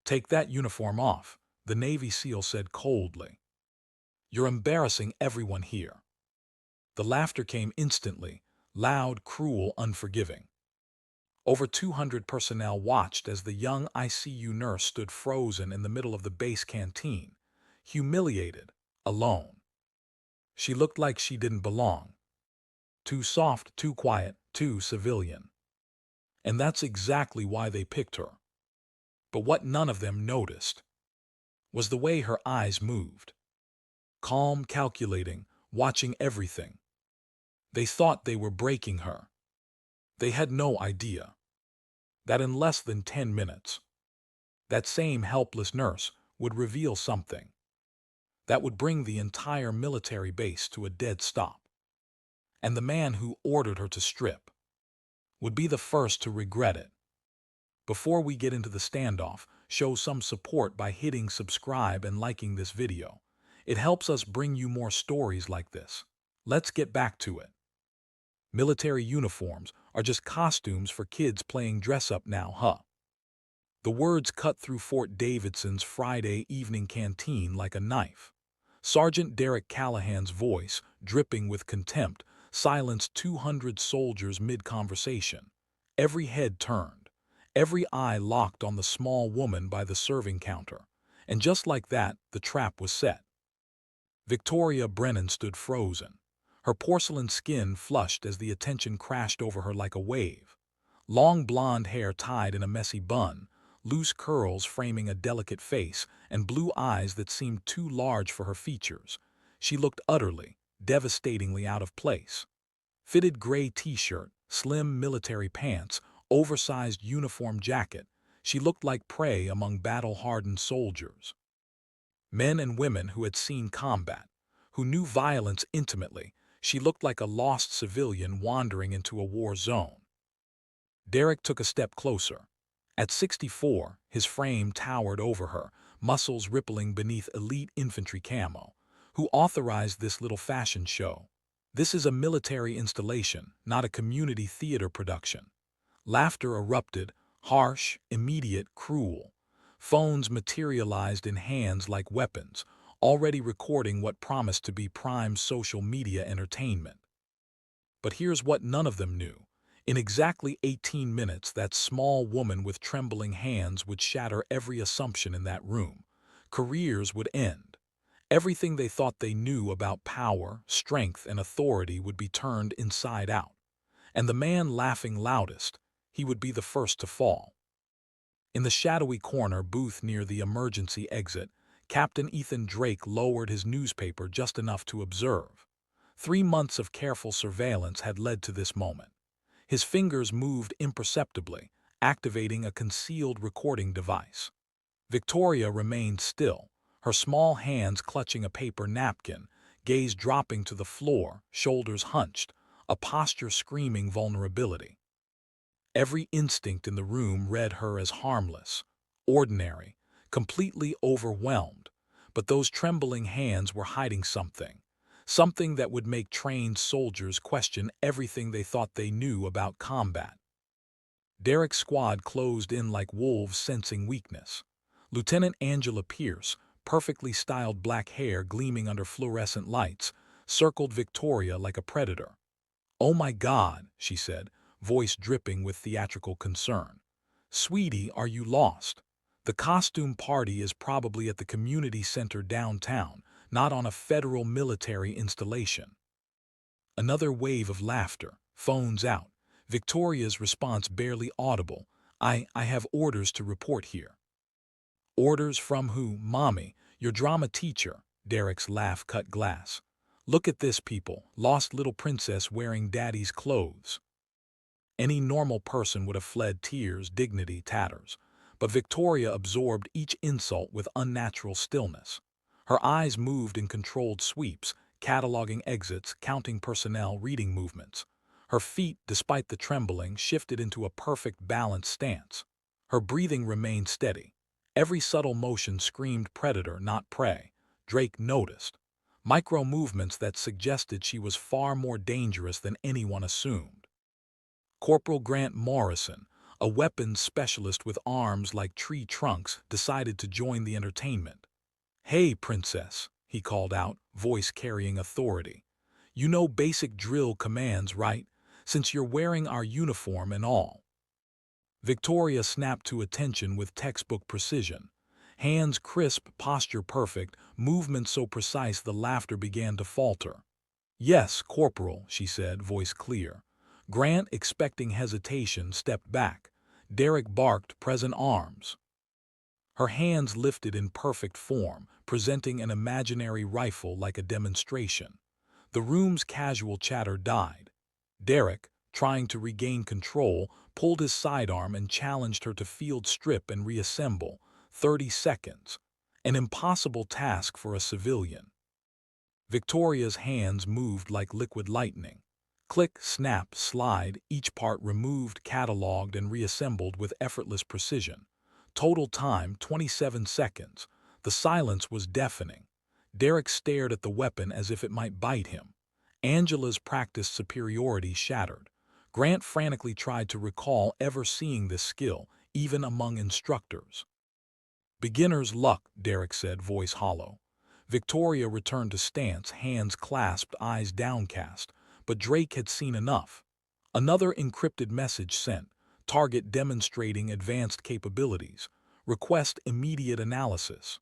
"Take that uniform off," the Navy SEAL said coldly. "You're embarrassing everyone here." The laughter came instantly, loud, cruel, unforgiving. Over 200 personnel watched as the young ICU nurse stood frozen in the middle of the base canteen, humiliated, alone. She looked like she didn't belong. Too soft, too quiet, too civilian. And that's exactly why they picked her. But what none of them noticed was the way her eyes moved. Calm, calculating, watching everything. They thought they were breaking her. They had no idea that in less than 10 minutes, that same helpless nurse would reveal something that would bring the entire military base to a dead stop. And the man who ordered her to strip would be the first to regret it. Before we get into the standoff, show some support by hitting subscribe and liking this video. It helps us bring you more stories like this. Let's get back to it. Military uniforms are just costumes for kids playing dress-up now, huh? The words cut through Fort Davidson's Friday evening canteen like a knife. Sergeant Derek Callahan's voice, dripping with contempt, silenced 200 soldiers mid-conversation. Every head turned, every eye locked on the small woman by the serving counter. And just like that, the trap was set. Victoria Brennan stood frozen, her porcelain skin flushed as the attention crashed over her like a wave. Long blonde hair tied in a messy bun, loose curls framing a delicate face, and blue eyes that seemed too large for her features. She looked utterly, devastatingly out of place. Fitted gray t-shirt, slim military pants, oversized uniform jacket, she looked like prey among battle-hardened soldiers. Men and women who had seen combat, who knew violence intimately, she looked like a lost civilian wandering into a war zone. Derek took a step closer. At 64, his frame towered over her, muscles rippling beneath elite infantry camo. Who authorized this little fashion show? This is a military installation, not a community theater production. Laughter erupted, harsh, immediate, cruel. Phones materialized in hands like weapons, already recording what promised to be prime social media entertainment. But here's what none of them knew. In exactly 18 minutes, that small woman with trembling hands would shatter every assumption in that room. Careers would end. Everything they thought they knew about power, strength, and authority would be turned inside out. And the man laughing loudest, he would be the first to fall. In the shadowy corner booth near the emergency exit, Captain Ethan Drake lowered his newspaper just enough to observe. 3 months of careful surveillance had led to this moment. His fingers moved imperceptibly, activating a concealed recording device. Victoria remained still, her small hands clutching a paper napkin, gaze dropping to the floor, shoulders hunched, a posture screaming vulnerability. Every instinct in the room read her as harmless, ordinary, completely overwhelmed, but those trembling hands were hiding something. Something that would make trained soldiers question everything they thought they knew about combat. Derek's squad closed in like wolves sensing weakness. Lieutenant Angela Pierce, perfectly styled black hair gleaming under fluorescent lights, circled Victoria like a predator. "Oh my God," she said, voice dripping with theatrical concern. "Sweetie, are you lost? The costume party is probably at the community center downtown, not on a federal military installation." Another wave of laughter, phones out. Victoria's response barely audible. I have orders to report here." "Orders from who, Mommy? Your drama teacher." Derek's laugh cut glass. "Look at this, people. Lost little princess wearing daddy's clothes." Any normal person would have fled tears, dignity, tatters. But Victoria absorbed each insult with unnatural stillness. Her eyes moved in controlled sweeps, cataloging exits, counting personnel, reading movements. Her feet, despite the trembling, shifted into a perfect balanced stance. Her breathing remained steady. Every subtle motion screamed predator, not prey. Drake noticed micro-movements that suggested she was far more dangerous than anyone assumed. Corporal Grant Morrison, A weapons specialist with arms like tree trunks decided to join the entertainment. "Hey, princess," he called out, voice carrying authority. "You know basic drill commands, right? Since you're wearing our uniform and all." Victoria snapped to attention with textbook precision. Hands crisp, posture perfect, movement so precise the laughter began to falter. "Yes, Corporal," she said, voice clear. Grant, expecting hesitation, stepped back. Derek barked, "Present arms." Her hands lifted in perfect form, presenting an imaginary rifle like a demonstration. The room's casual chatter died. Derek, trying to regain control, pulled his sidearm and challenged her to field strip and reassemble. 30 seconds. An impossible task for a civilian. Victoria's hands moved like liquid lightning. Click, snap, slide, each part removed, cataloged, and reassembled with effortless precision. Total time, 27 seconds. The silence was deafening. Derek stared at the weapon as if it might bite him. Angela's practiced superiority shattered. Grant frantically tried to recall ever seeing this skill, even among instructors. "Beginner's luck," Derek said, voice hollow. Victoria returned to stance, hands clasped, eyes downcast, but Drake had seen enough. Another encrypted message sent, target demonstrating advanced capabilities. Request immediate analysis.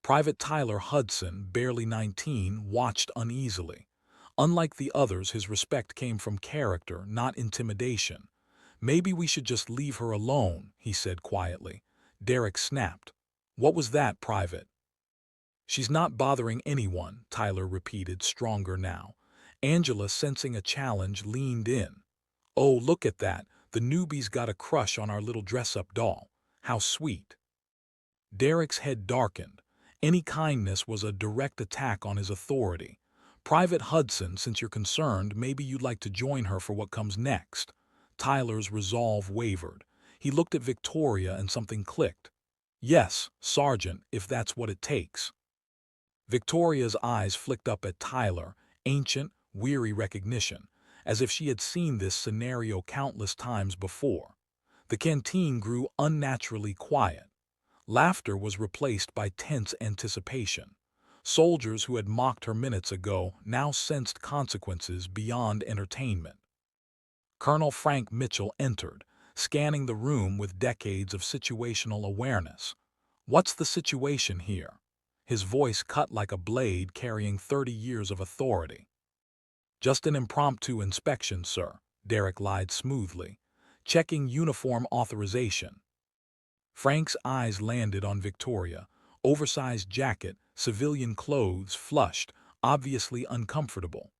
Private Tyler Hudson, barely 19, watched uneasily. Unlike the others, his respect came from character, not intimidation. "Maybe we should just leave her alone," he said quietly. Derek snapped. "What was that, Private?" "She's not bothering anyone," Tyler repeated, stronger now. Angela, sensing a challenge, leaned in. "Oh, look at that. The newbie's got a crush on our little dress-up doll. How sweet." Derek's head darkened. Any kindness was a direct attack on his authority. "Private Hudson, since you're concerned, maybe you'd like to join her for what comes next." Tyler's resolve wavered. He looked at Victoria and something clicked. "Yes, Sergeant, if that's what it takes." Victoria's eyes flicked up at Tyler, ancient, weary recognition, as if she had seen this scenario countless times before. The canteen grew unnaturally quiet. Laughter was replaced by tense anticipation. Soldiers who had mocked her minutes ago now sensed consequences beyond entertainment. Colonel Frank Mitchell entered, scanning the room with decades of situational awareness. "What's the situation here?" His voice cut like a blade carrying 30 years of authority. "Just an impromptu inspection, sir," Derek lied smoothly. "Checking uniform authorization." Frank's eyes landed on Victoria. Oversized jacket, civilian clothes, flushed, obviously uncomfortable.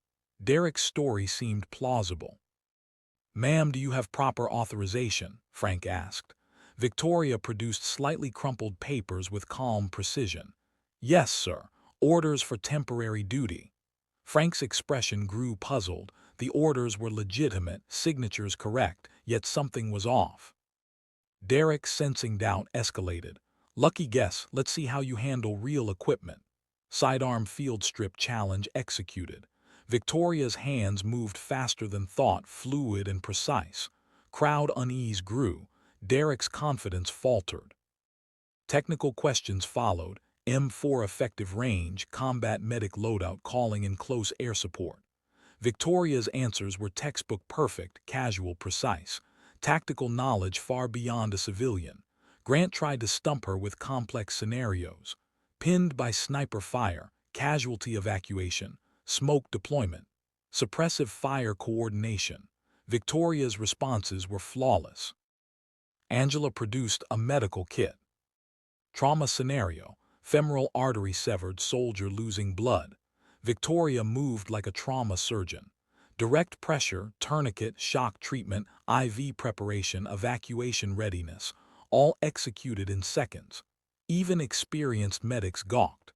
Derek's story seemed plausible. "Ma'am, do you have proper authorization?" Frank asked. Victoria produced slightly crumpled papers with calm precision. "Yes, sir. Orders for temporary duty." Frank's expression grew puzzled. The orders were legitimate, signatures correct, yet something was off. Derek, sensing doubt, escalated. "Lucky guess, let's see how you handle real equipment." Sidearm field strip challenge executed. Victoria's hands moved faster than thought, fluid and precise. Crowd unease grew. Derek's confidence faltered. Technical questions followed. M4 effective range, combat medic loadout, calling in close air support. Victoria's answers were textbook perfect, casual, precise. Tactical knowledge far beyond a civilian. Grant tried to stump her with complex scenarios. Pinned by sniper fire, casualty evacuation, smoke deployment, suppressive fire coordination. Victoria's responses were flawless. Angela produced a medical kit. Trauma scenario, femoral artery severed, soldier losing blood. Victoria moved like a trauma surgeon. Direct pressure, tourniquet, shock treatment, IV preparation, evacuation readiness, all executed in seconds. Even experienced medics gawked.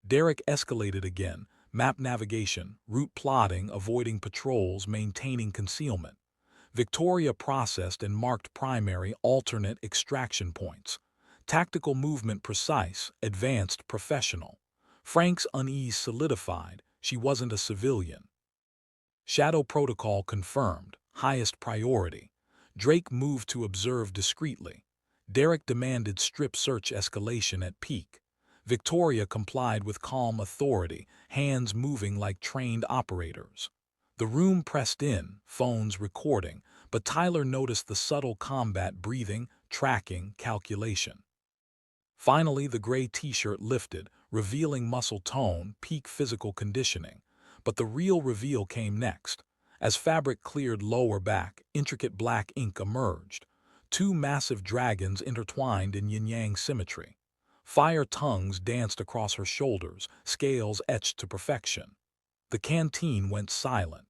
Derek escalated again, map navigation, route plotting, avoiding patrols, maintaining concealment. Victoria processed and marked primary, alternate extraction points. Tactical movement precise, advanced, professional. Frank's unease solidified. She wasn't a civilian. Shadow protocol confirmed, highest priority. Drake moved to observe discreetly. Derek demanded strip search escalation at peak. Victoria complied with calm authority, hands moving like trained operators. The room pressed in, phones recording, but Tyler noticed the subtle combat breathing, tracking, calculation. Finally, the gray t-shirt lifted, revealing muscle tone, peak physical conditioning. But the real reveal came next. As fabric cleared lower back, intricate black ink emerged. Two massive dragons intertwined in yin-yang symmetry. Fire tongues danced across her shoulders, scales etched to perfection. The canteen went silent.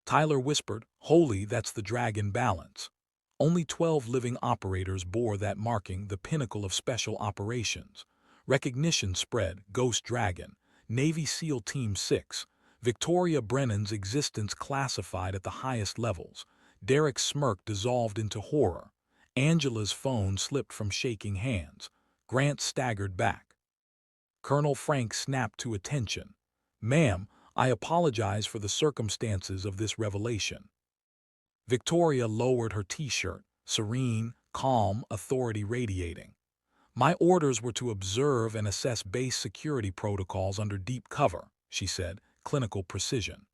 Tyler whispered, "Holy, that's the dragon balance." Only 12 living operators bore that marking, the pinnacle of special operations. Recognition spread, Ghost Dragon, Navy SEAL Team 6, Victoria Brennan's existence classified at the highest levels. Derek's smirk dissolved into horror. Angela's phone slipped from shaking hands. Grant staggered back. Colonel Frank snapped to attention. "Ma'am, I apologize for the circumstances of this revelation." Victoria lowered her t-shirt, serene, calm, authority radiating. "My orders were to observe and assess base security protocols under deep cover," she said, clinical precision.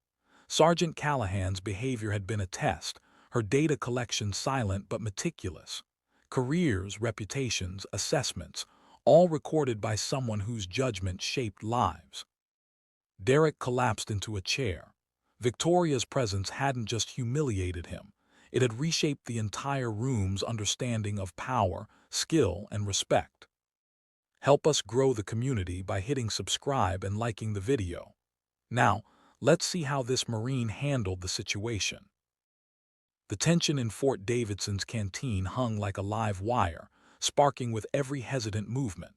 Sergeant Callahan's behavior had been a test, her data collection silent but meticulous. Careers, reputations, assessments, all recorded by someone whose judgment shaped lives. Derek collapsed into a chair. Victoria's presence hadn't just humiliated him. It had reshaped the entire room's understanding of power, skill, and respect. Help us grow the community by hitting subscribe and liking the video. Now, let's see how this Marine handled the situation. The tension in Fort Davidson's canteen hung like a live wire, sparking with every hesitant movement.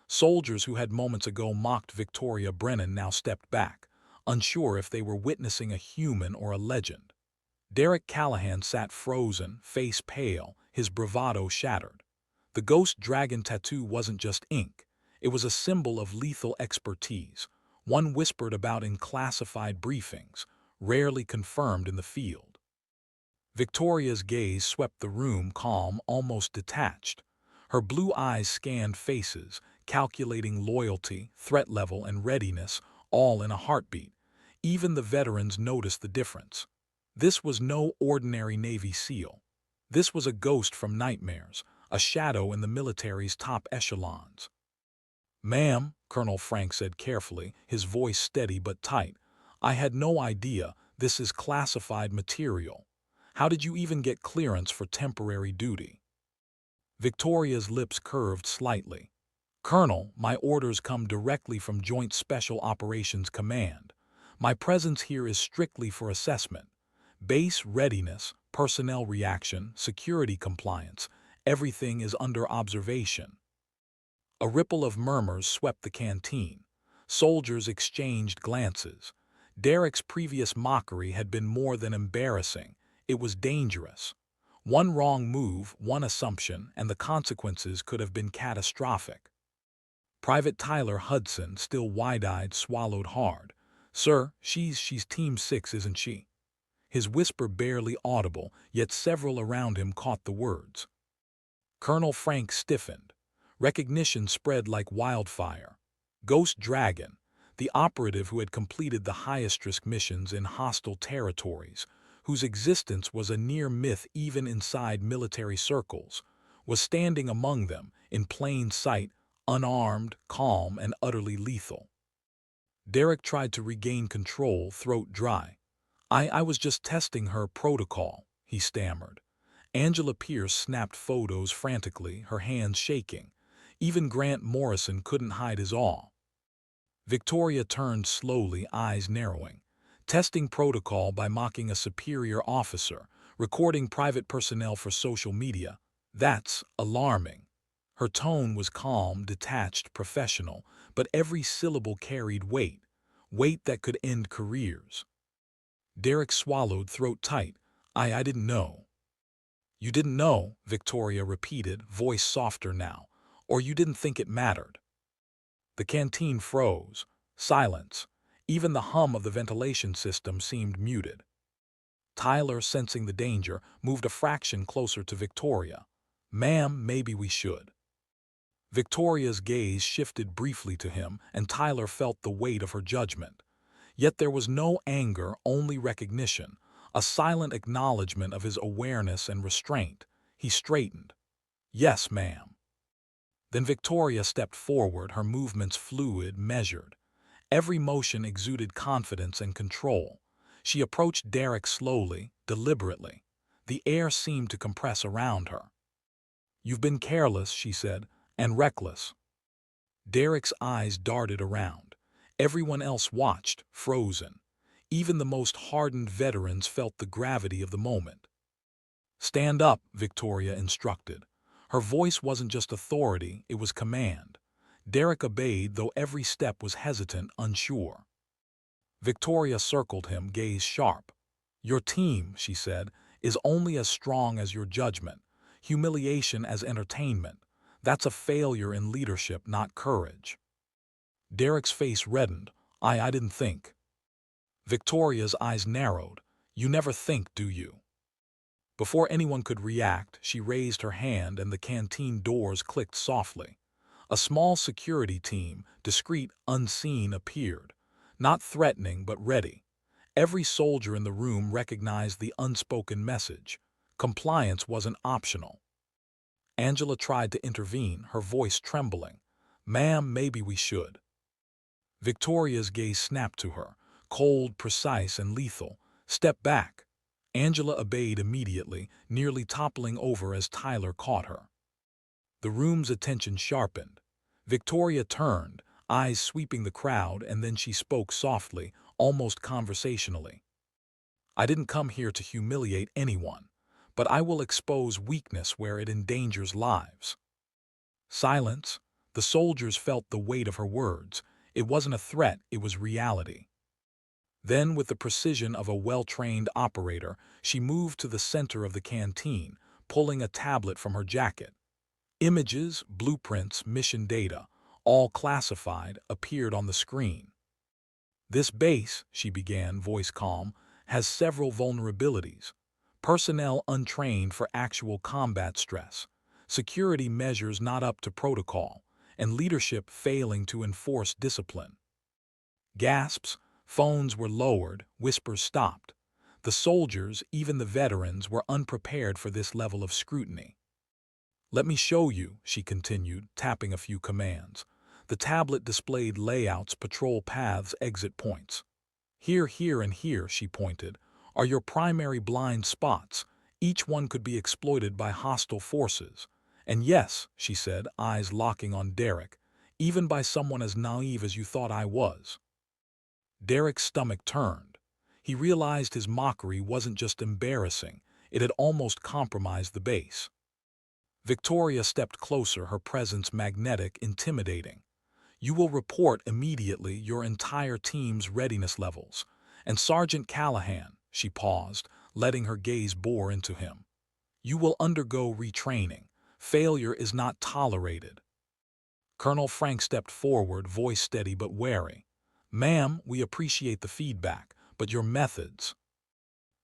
Soldiers who had moments ago mocked Victoria Brennan now stepped back, unsure if they were witnessing a human or a legend. Derek Callahan sat frozen, face pale, his bravado shattered. The ghost dragon tattoo wasn't just ink. It was a symbol of lethal expertise, one whispered about in classified briefings, rarely confirmed in the field. Victoria's gaze swept the room, calm, almost detached. Her blue eyes scanned faces, calculating loyalty, threat level, and readiness, all in a heartbeat. Even the veterans noticed the difference. This was no ordinary Navy SEAL. This was a ghost from nightmares, a shadow in the military's top echelons. "Ma'am," Colonel Frank said carefully, his voice steady but tight, "I had no idea. This is classified material. How did you even get clearance for temporary duty?" Victoria's lips curved slightly. "Colonel, my orders come directly from Joint Special Operations Command. My presence here is strictly for assessment. Base readiness, personnel reaction, security compliance, everything is under observation." A ripple of murmurs swept the canteen. Soldiers exchanged glances. Derek's previous mockery had been more than embarrassing. It was dangerous. One wrong move, one assumption, and the consequences could have been catastrophic. Private Tyler Hudson, still wide-eyed, swallowed hard. "Sir, she's Team 6, isn't she?" His whisper barely audible, yet several around him caught the words. Colonel Frank stiffened. Recognition spread like wildfire. Ghost Dragon, the operative who had completed the highest-risk missions in hostile territories, whose existence was a near myth even inside military circles, was standing among them, in plain sight, unarmed, calm, and utterly lethal. Derek tried to regain control, throat dry. I was just testing her protocol," he stammered. Angela Pierce snapped photos frantically, her hands shaking. Even Grant Morrison couldn't hide his awe. Victoria turned slowly, eyes narrowing. "Testing protocol by mocking a superior officer, recording private personnel for social media. That's alarming." Her tone was calm, detached, professional, but every syllable carried weight, weight that could end careers. Derek swallowed, throat tight. I didn't know." "You didn't know," Victoria repeated, voice softer now, "or you didn't think it mattered." The canteen froze. Silence. Even the hum of the ventilation system seemed muted. Tyler, sensing the danger, moved a fraction closer to Victoria. "Ma'am, maybe we should." Victoria's gaze shifted briefly to him, and Tyler felt the weight of her judgment. Yet there was no anger, only recognition, a silent acknowledgement of his awareness and restraint. He straightened. "Yes, ma'am." Then Victoria stepped forward, her movements fluid, measured. Every motion exuded confidence and control. She approached Derek slowly, deliberately. The air seemed to compress around her. "You've been careless," she said, "and reckless." Derek's eyes darted around. Everyone else watched, frozen. Even the most hardened veterans felt the gravity of the moment. "Stand up," Victoria instructed. Her voice wasn't just authority, it was command. Derek obeyed, though every step was hesitant, unsure. Victoria circled him, gaze sharp. "Your team," she said, "is only as strong as your judgment. Humiliation as entertainment. That's a failure in leadership, not courage." Derek's face reddened. I didn't think." Victoria's eyes narrowed. "You never think, do you?" Before anyone could react, she raised her hand and the canteen doors clicked softly. A small security team, discreet, unseen, appeared. Not threatening, but ready. Every soldier in the room recognized the unspoken message. Compliance wasn't optional. Angela tried to intervene, her voice trembling. "Ma'am, maybe we should." Victoria's gaze snapped to her, cold, precise, and lethal. "Step back." Angela obeyed immediately, nearly toppling over as Tyler caught her. The room's attention sharpened. Victoria turned, eyes sweeping the crowd, and then she spoke softly, almost conversationally. "I didn't come here to humiliate anyone, but I will expose weakness where it endangers lives." Silence. The soldiers felt the weight of her words. It wasn't a threat, it was reality. Then, with the precision of a well-trained operator, she moved to the center of the canteen, pulling a tablet from her jacket. Images, blueprints, mission data, all classified, appeared on the screen. "This base," she began, voice calm, "has several vulnerabilities. Personnel untrained for actual combat stress, security measures not up to protocol, and leadership failing to enforce discipline." Gasps, phones were lowered, whispers stopped. The soldiers, even the veterans, were unprepared for this level of scrutiny. "Let me show you," she continued, tapping a few commands. The tablet displayed layouts, patrol paths, exit points. "Here, here, and here," she pointed, "are your primary blind spots. Each one could be exploited by hostile forces. And yes," she said, eyes locking on Derek, "even by someone as naive as you thought I was." Derek's stomach turned. He realized his mockery wasn't just embarrassing, it had almost compromised the base. Victoria stepped closer, her presence magnetic, intimidating. "You will report immediately your entire team's readiness levels. And Sergeant Callahan," she paused, letting her gaze bore into him, "you will undergo retraining. Failure is not tolerated." Colonel Frank stepped forward, voice steady but wary. "Ma'am, we appreciate the feedback, but your methods—"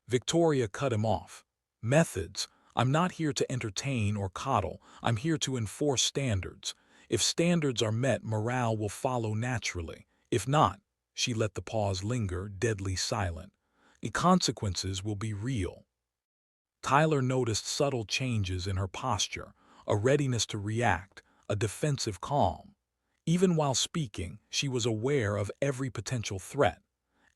Victoria cut him off. "Methods? I'm not here to entertain or coddle. I'm here to enforce standards. If standards are met, morale will follow naturally. If not," she let the pause linger, deadly silent, "the consequences will be real." Tyler noticed subtle changes in her posture, a readiness to react, a defensive calm. Even while speaking, she was aware of every potential threat.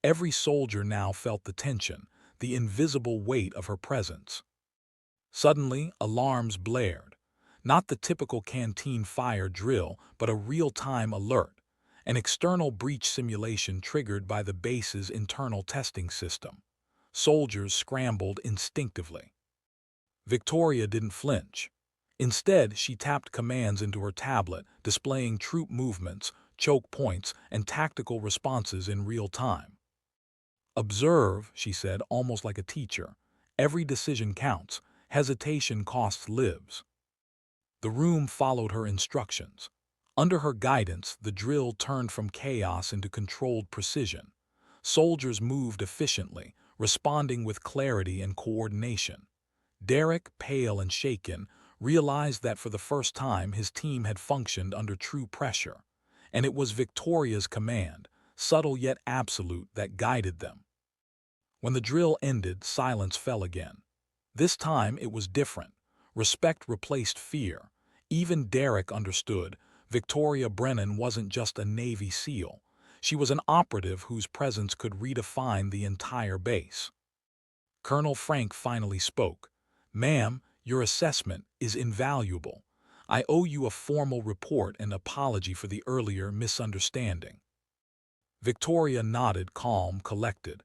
Every soldier now felt the tension, the invisible weight of her presence. Suddenly, alarms blared. Not the typical canteen fire drill, but a real-time alert, an external breach simulation triggered by the base's internal testing system. Soldiers scrambled instinctively. Victoria didn't flinch. Instead, she tapped commands into her tablet, displaying troop movements, choke points, and tactical responses in real time. "Observe," she said, almost like a teacher. "Every decision counts. Hesitation costs lives." The room followed her instructions. Under her guidance, the drill turned from chaos into controlled precision. Soldiers moved efficiently, responding with clarity and coordination. Derek, pale and shaken, realized that for the first time his team had functioned under true pressure, and it was Victoria's command, subtle yet absolute, that guided them. When the drill ended, silence fell again. This time it was different. Respect replaced fear. Even Derek understood Victoria Brennan wasn't just a Navy SEAL. She was an operative whose presence could redefine the entire base. Colonel Frank finally spoke. "Ma'am, your assessment is invaluable. I owe you a formal report and apology for the earlier misunderstanding." Victoria nodded, calm, collected.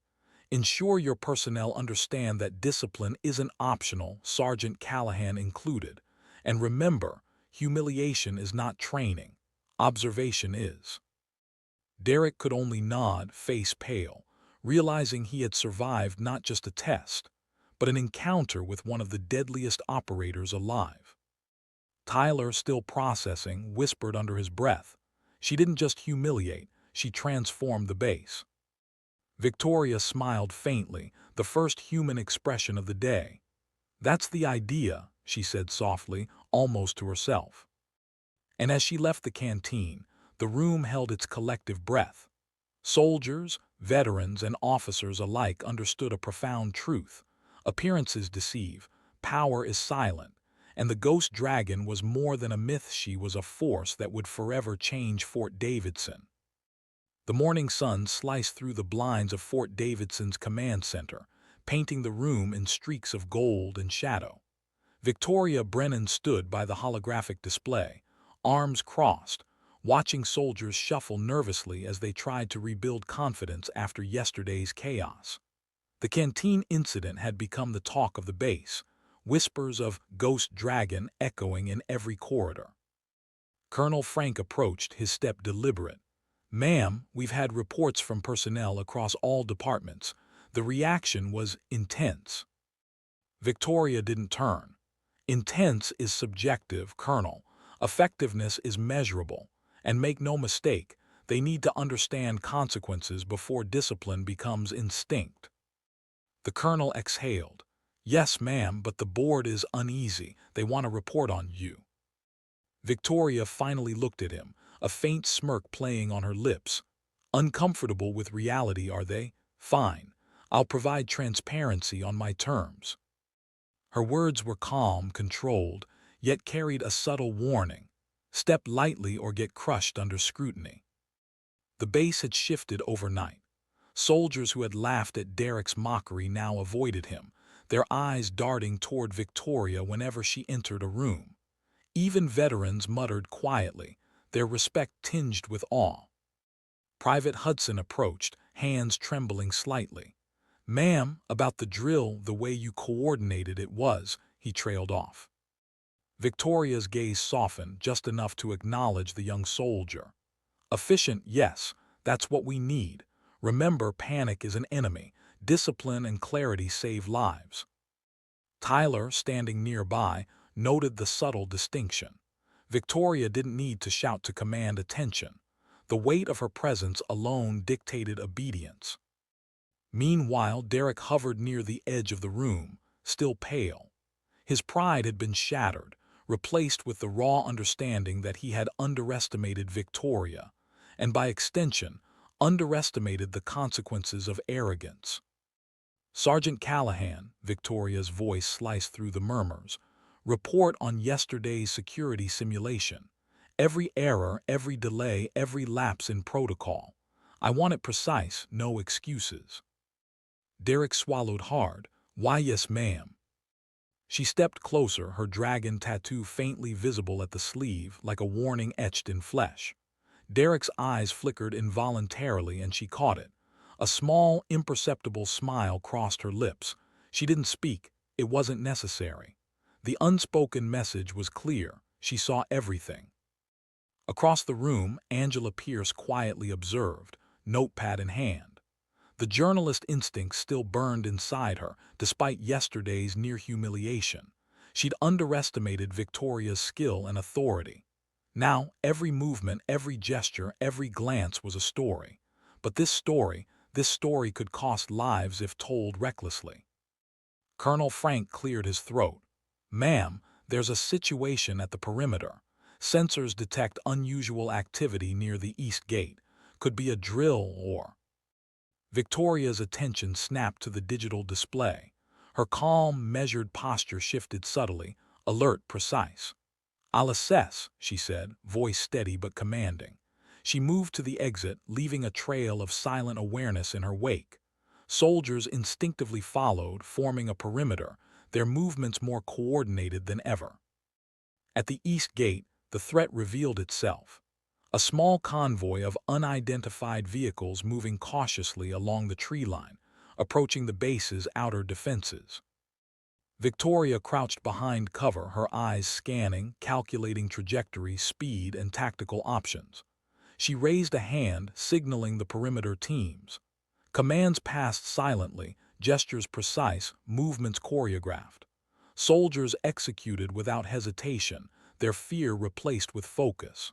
"Ensure your personnel understand that discipline isn't optional, Sergeant Callahan included. And remember, humiliation is not training. Observation is." Derek could only nod, face pale, realizing he had survived not just a test, but an encounter with one of the deadliest operators alive. Tyler, still processing, whispered under his breath, "She didn't just humiliate, she transformed the base." Victoria smiled faintly, the first human expression of the day. "That's the idea," she said softly, almost to herself. And as she left the canteen, the room held its collective breath. Soldiers, veterans, and officers alike understood a profound truth. Appearances deceive, power is silent, and the ghost dragon was more than a myth, she was a force that would forever change Fort Davidson. The morning sun sliced through the blinds of Fort Davidson's command center, painting the room in streaks of gold and shadow. Victoria Brennan stood by the holographic display, arms crossed, watching soldiers shuffle nervously as they tried to rebuild confidence after yesterday's chaos. The canteen incident had become the talk of the base, whispers of "Ghost Dragon" echoing in every corridor. Colonel Frank approached, his step deliberate. "Ma'am, we've had reports from personnel across all departments. The reaction was intense." Victoria didn't turn. "Intense is subjective, Colonel. Effectiveness is measurable. And make no mistake, they need to understand consequences before discipline becomes instinct." The colonel exhaled. "Yes, ma'am, but the board is uneasy. They want to report on you." Victoria finally looked at him, a faint smirk playing on her lips. "Uncomfortable with reality, are they? Fine. I'll provide transparency on my terms." Her words were calm, controlled, yet carried a subtle warning. Step lightly or get crushed under scrutiny. The base had shifted overnight. Soldiers who had laughed at Derek's mockery now avoided him, their eyes darting toward Victoria whenever she entered a room. Even veterans muttered quietly, their respect tinged with awe. Private Hudson approached, hands trembling slightly. "Ma'am, about the drill, the way you coordinated it was," he trailed off. Victoria's gaze softened just enough to acknowledge the young soldier. "Efficient, yes, that's what we need. Remember, panic is an enemy. Discipline and clarity save lives." Tyler, standing nearby, noted the subtle distinction. Victoria didn't need to shout to command attention. The weight of her presence alone dictated obedience. Meanwhile, Derek hovered near the edge of the room, still pale. His pride had been shattered, replaced with the raw understanding that he had underestimated Victoria, and by extension, underestimated the consequences of arrogance. "Sergeant Callahan," Victoria's voice sliced through the murmurs, "report on yesterday's security simulation. Every error, every delay, every lapse in protocol. I want it precise, no excuses." Derek swallowed hard. "Why, yes, ma'am." She stepped closer, her dragon tattoo faintly visible at the sleeve, like a warning etched in flesh. Derek's eyes flickered involuntarily and she caught it. A small, imperceptible smile crossed her lips. She didn't speak. It wasn't necessary. The unspoken message was clear. She saw everything. Across the room, Angela Pierce quietly observed, notepad in hand. The journalist instinct still burned inside her, despite yesterday's near humiliation. She'd underestimated Victoria's skill and authority. Now, every movement, every gesture, every glance was a story. But this story, This story could cost lives if told recklessly. Colonel Frank cleared his throat. "Ma'am, there's a situation at the perimeter. Sensors detect unusual activity near the east gate. Could be a drill or—" Victoria's attention snapped to the digital display. Her calm, measured posture shifted subtly, alert, precise. "I'll assess," she said, voice steady but commanding. She moved to the exit, leaving a trail of silent awareness in her wake. Soldiers instinctively followed, forming a perimeter, their movements more coordinated than ever. At the east gate, the threat revealed itself. A small convoy of unidentified vehicles moving cautiously along the tree line, approaching the base's outer defenses. Victoria crouched behind cover, her eyes scanning, calculating trajectory, speed, and tactical options. She raised a hand, signaling the perimeter teams. Commands passed silently, gestures precise, movements choreographed. Soldiers executed without hesitation, their fear replaced with focus.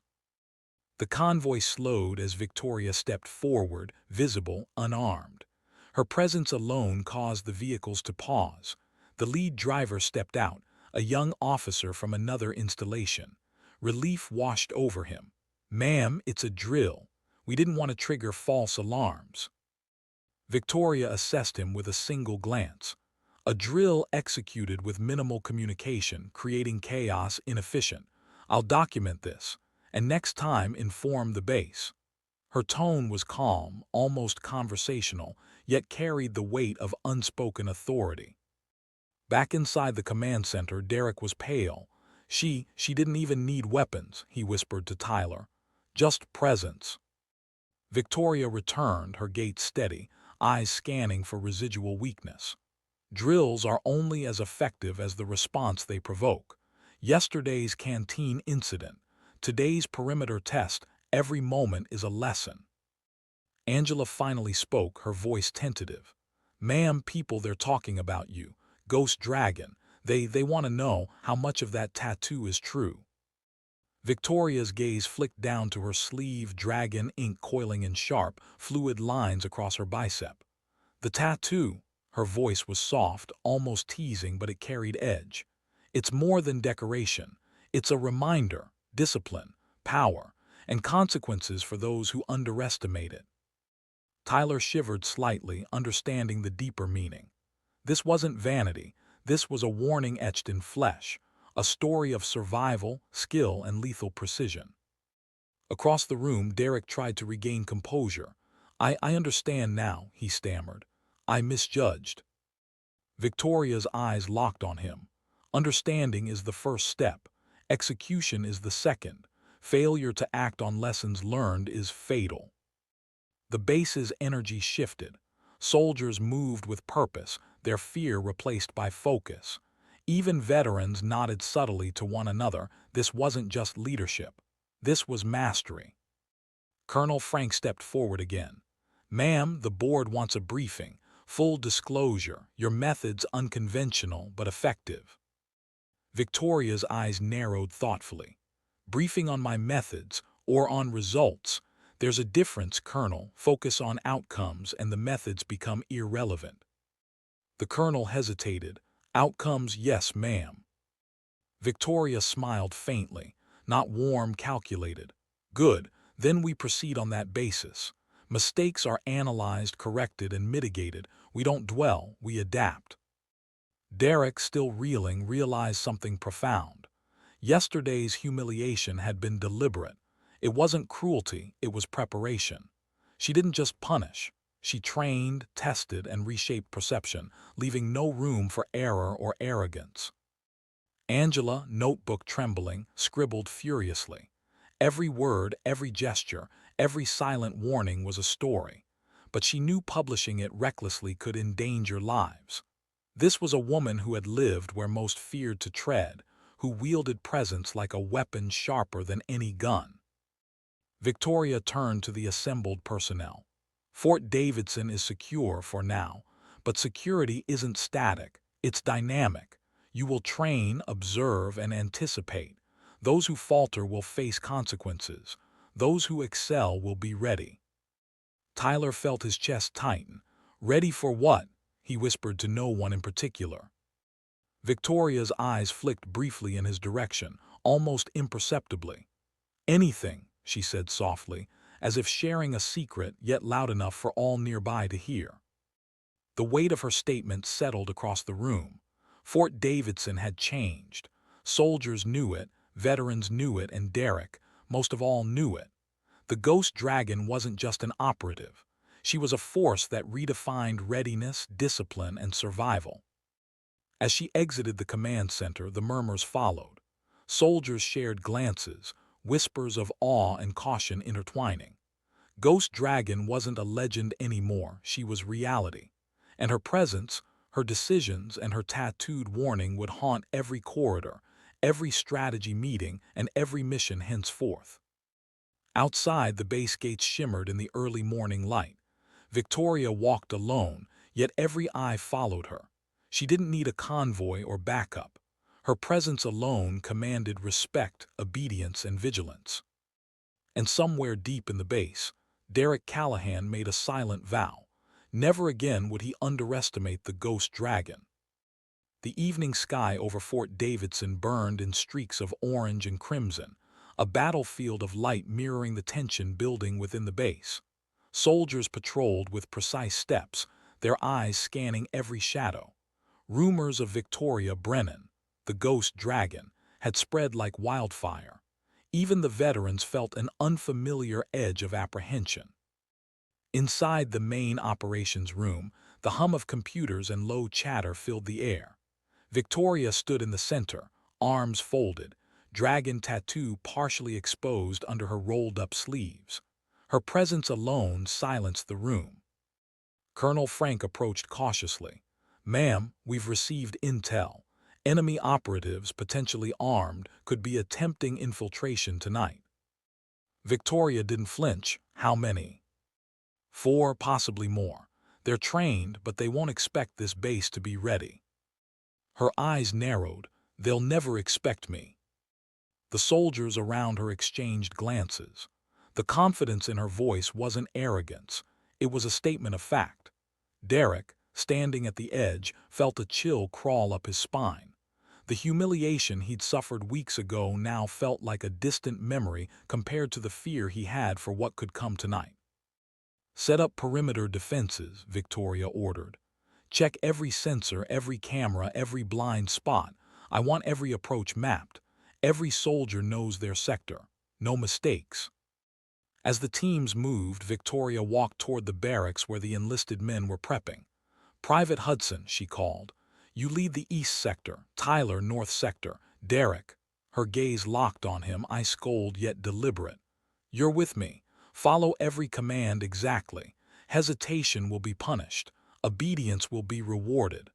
The convoy slowed as Victoria stepped forward, visible, unarmed. Her presence alone caused the vehicles to pause. The lead driver stepped out, a young officer from another installation. Relief washed over him. "Ma'am, it's a drill. We didn't want to trigger false alarms." Victoria assessed him with a single glance. A drill executed with minimal communication, creating chaos, inefficient. "I'll document this, and next time inform the base." Her tone was calm, almost conversational, yet carried the weight of unspoken authority. Back inside the command center, Derek was pale. She didn't even need weapons," he whispered to Tyler. "Just presence." Victoria returned, her gait steady, eyes scanning for residual weakness. Drills are only as effective as the response they provoke. Yesterday's canteen incident, today's perimeter test, every moment is a lesson. Angela finally spoke, her voice tentative. "Ma'am, people, they're talking about you. Ghost Dragon. They want to know how much of that tattoo is true." Victoria's gaze flicked down to her sleeve, dragon ink coiling in sharp, fluid lines across her bicep. "The tattoo." Her voice was soft, almost teasing, but it carried edge. "It's more than decoration. It's a reminder, discipline, power, and consequences for those who underestimate it." Tyler shivered slightly, understanding the deeper meaning. This wasn't vanity. This was a warning etched in flesh, a story of survival, skill, and lethal precision. Across the room, Derek tried to regain composure. I understand now," he stammered. "I misjudged." Victoria's eyes locked on him. "Understanding is the first step. Execution is the second. Failure to act on lessons learned is fatal." The base's energy shifted. Soldiers moved with purpose, their fear replaced by focus. Even veterans nodded subtly to one another. This wasn't just leadership. This was mastery. Colonel Frank stepped forward again. "Ma'am, the board wants a briefing. Full disclosure, your methods unconventional but effective." Victoria's eyes narrowed thoughtfully. "Briefing on my methods or on results? There's a difference, Colonel. Focus on outcomes and the methods become irrelevant." The colonel hesitated. "Outcomes, yes, ma'am." Victoria smiled faintly, not warm, calculated. "Good, then we proceed on that basis. Mistakes are analyzed, corrected, and mitigated. We don't dwell, we adapt." Derek, still reeling, realized something profound. Yesterday's humiliation had been deliberate. It wasn't cruelty, it was preparation. She didn't just punish. She trained, tested, and reshaped perception, leaving no room for error or arrogance. Angela, notebook trembling, scribbled furiously. Every word, every gesture, every silent warning was a story. But she knew publishing it recklessly could endanger lives. This was a woman who had lived where most feared to tread, who wielded presence like a weapon sharper than any gun. Victoria turned to the assembled personnel. "Fort Davidson is secure for now, but security isn't static, it's dynamic. You will train, observe, and anticipate. Those who falter will face consequences. Those who excel will be ready." Tyler felt his chest tighten. Ready for what? He whispered to no one in particular. Victoria's eyes flicked briefly in his direction, almost imperceptibly. Anything, she said softly, as if sharing a secret yet loud enough for all nearby to hear. The weight of her statement settled across the room. Fort Davidson had changed. Soldiers knew it, veterans knew it, and Derek, most of all, knew it. The Ghost Dragon wasn't just an operative. She was a force that redefined readiness, discipline, and survival. As she exited the command center, the murmurs followed. Soldiers shared glances, whispers of awe and caution intertwining. Ghost Dragon wasn't a legend anymore, she was reality. And her presence, her decisions, and her tattooed warning would haunt every corridor, every strategy meeting, and every mission henceforth. Outside, the base gates shimmered in the early morning light. Victoria walked alone, yet every eye followed her. She didn't need a convoy or backup. Her presence alone commanded respect, obedience, and vigilance. And somewhere deep in the base, Derek Callahan made a silent vow. Never again would he underestimate the Ghost Dragon. The evening sky over Fort Davidson burned in streaks of orange and crimson, a battlefield of light mirroring the tension building within the base. Soldiers patrolled with precise steps, their eyes scanning every shadow. Rumors of Victoria Brennan, the Ghost Dragon, had spread like wildfire. Even the veterans felt an unfamiliar edge of apprehension. Inside the main operations room, the hum of computers and low chatter filled the air. Victoria stood in the center, arms folded, dragon tattoo partially exposed under her rolled-up sleeves. Her presence alone silenced the room. Colonel Frank approached cautiously. "Ma'am, we've received intel. Enemy operatives, potentially armed, could be attempting infiltration tonight." Victoria didn't flinch. "How many?" "4, possibly more. They're trained, but they won't expect this base to be ready." Her eyes narrowed. "They'll never expect me." The soldiers around her exchanged glances. The confidence in her voice wasn't arrogance. It was a statement of fact. Derek, standing at the edge, felt a chill crawl up his spine. The humiliation he'd suffered weeks ago now felt like a distant memory compared to the fear he had for what could come tonight. "Set up perimeter defenses," Victoria ordered. "Check every sensor, every camera, every blind spot. I want every approach mapped. Every soldier knows their sector. No mistakes." As the teams moved, Victoria walked toward the barracks where the enlisted men were prepping. "Private Hudson," she called. "You lead the east sector, Tyler north sector, Derek." Her gaze locked on him, ice cold yet deliberate. "You're with me. Follow every command exactly. Hesitation will be punished. Obedience will be rewarded."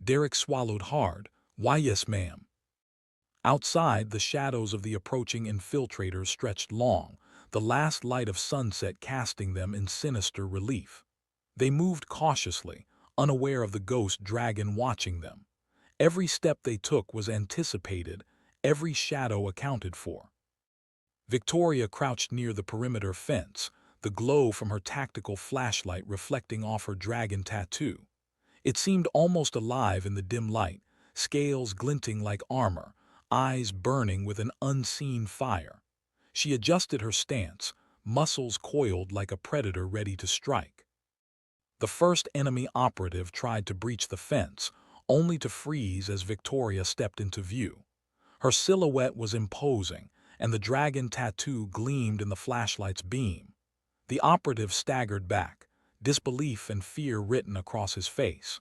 Derek swallowed hard. "Why, yes, ma'am." Outside, the shadows of the approaching infiltrators stretched long, the last light of sunset casting them in sinister relief. They moved cautiously, unaware of the Ghost Dragon watching them. Every step they took was anticipated, every shadow accounted for. Victoria crouched near the perimeter fence, the glow from her tactical flashlight reflecting off her dragon tattoo. It seemed almost alive in the dim light, scales glinting like armor, eyes burning with an unseen fire. She adjusted her stance, muscles coiled like a predator ready to strike. The first enemy operative tried to breach the fence, only to freeze as Victoria stepped into view. Her silhouette was imposing, and the dragon tattoo gleamed in the flashlight's beam. The operative staggered back, disbelief and fear written across his face.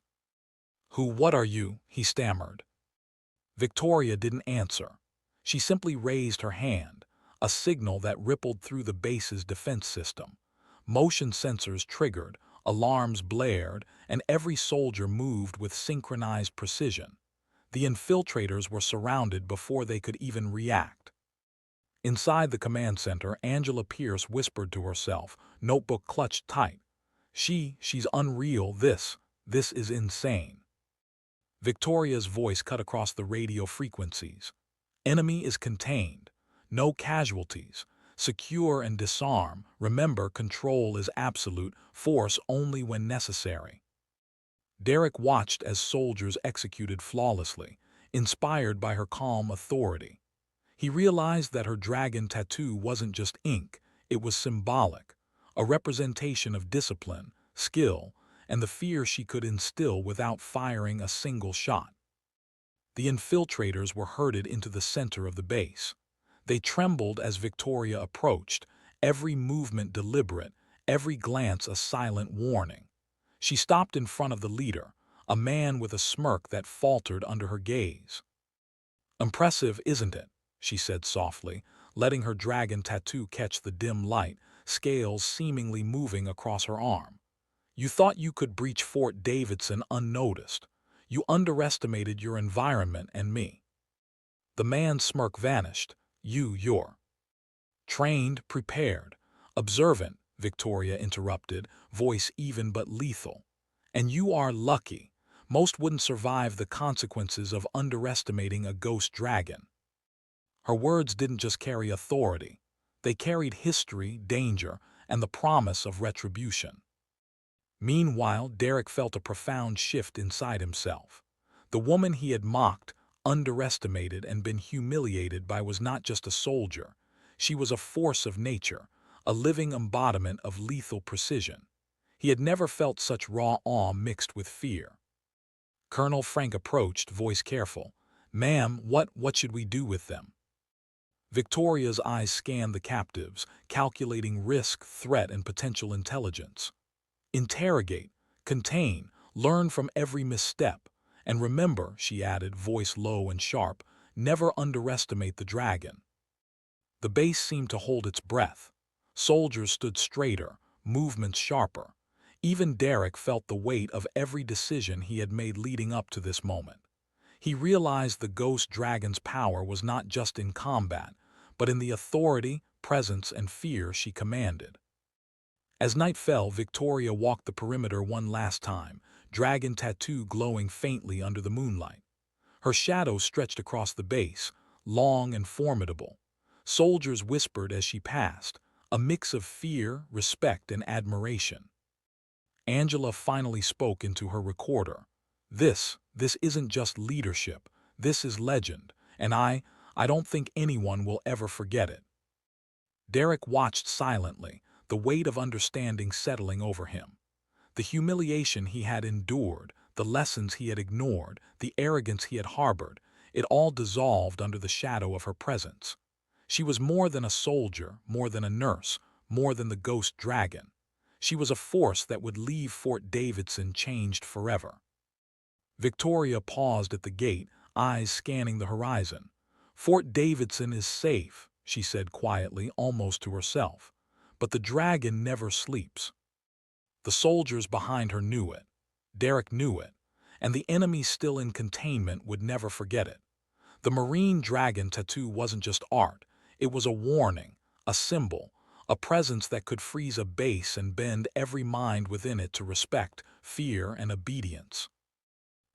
What are you?" he stammered. Victoria didn't answer. She simply raised her hand, a signal that rippled through the base's defense system. Motion sensors triggered, alarms blared, and every soldier moved with synchronized precision. The infiltrators were surrounded before they could even react. Inside the command center, Angela Pierce whispered to herself, notebook clutched tight. She's unreal. This is insane." Victoria's voice cut across the radio frequencies. "Enemy is contained. No casualties. Secure and disarm. Remember, control is absolute, force only when necessary. Derek watched as soldiers executed flawlessly, inspired by her calm authority. He realized that her dragon tattoo wasn't just ink, it was symbolic, a representation of discipline, skill, and the fear she could instill without firing a single shot. The infiltrators were herded into the center of the base. They trembled as Victoria approached, every movement deliberate, every glance a silent warning. She stopped in front of the leader, a man with a smirk that faltered under her gaze. "Impressive, isn't it?" she said softly, letting her dragon tattoo catch the dim light, scales seemingly moving across her arm. "You thought you could breach Fort Davidson unnoticed. You underestimated your environment and me." The man's smirk vanished. You're trained, prepared, observant," Victoria interrupted, voice even but lethal. "And you are lucky. Most wouldn't survive the consequences of underestimating a ghost dragon." Her words didn't just carry authority. They carried history, danger, and the promise of retribution. Meanwhile, Derek felt a profound shift inside himself. The woman he had mocked, underestimated, and been humiliated by was not just a soldier. She was a force of nature, a living embodiment of lethal precision. He had never felt such raw awe mixed with fear. Colonel Frank approached, voice careful. "Ma'am, what should we do with them?" Victoria's eyes scanned the captives, calculating risk, threat, and potential intelligence. "Interrogate, contain, learn from every misstep. And remember," she added, voice low and sharp, "never underestimate the dragon." The base seemed to hold its breath. Soldiers stood straighter, movements sharper. Even Derek felt the weight of every decision he had made leading up to this moment. He realized the ghost dragon's power was not just in combat, but in the authority, presence, and fear she commanded. As night fell, Victoria walked the perimeter one last time, dragon tattoo glowing faintly under the moonlight. Her shadow stretched across the base, long and formidable. Soldiers whispered as she passed, a mix of fear, respect, and admiration. Angela finally spoke into her recorder. This isn't just leadership. This is legend, and I don't think anyone will ever forget it." Derek watched silently, the weight of understanding settling over him. The humiliation he had endured, the lessons he had ignored, the arrogance he had harbored, it all dissolved under the shadow of her presence. She was more than a soldier, more than a nurse, more than the ghost dragon. She was a force that would leave Fort Davidson changed forever. Victoria paused at the gate, eyes scanning the horizon. "Fort Davidson is safe," she said quietly, almost to herself. "But the dragon never sleeps." The soldiers behind her knew it. Derek knew it. And the enemy still in containment would never forget it. The Marine dragon tattoo wasn't just art. It was a warning, a symbol, a presence that could freeze a base and bend every mind within it to respect, fear, and obedience.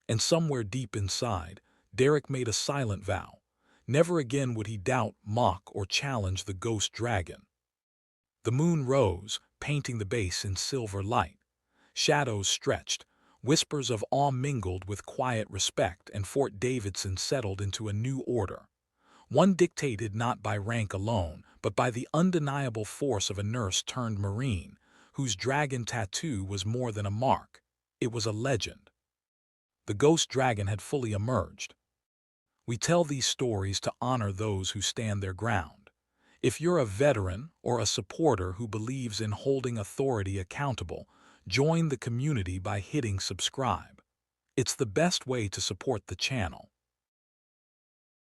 And somewhere deep inside, Derek made a silent vow. Never again would he doubt, mock, or challenge the ghost dragon. The moon rose, painting the base in silver light. Shadows stretched, whispers of awe mingled with quiet respect, and Fort Davidson settled into a new order. One dictated not by rank alone, but by the undeniable force of a nurse-turned-Marine, whose dragon tattoo was more than a mark. It was a legend. The ghost dragon had fully emerged. We tell these stories to honor those who stand their ground. If you're a veteran or a supporter who believes in holding authority accountable, join the community by hitting subscribe. It's the best way to support the channel.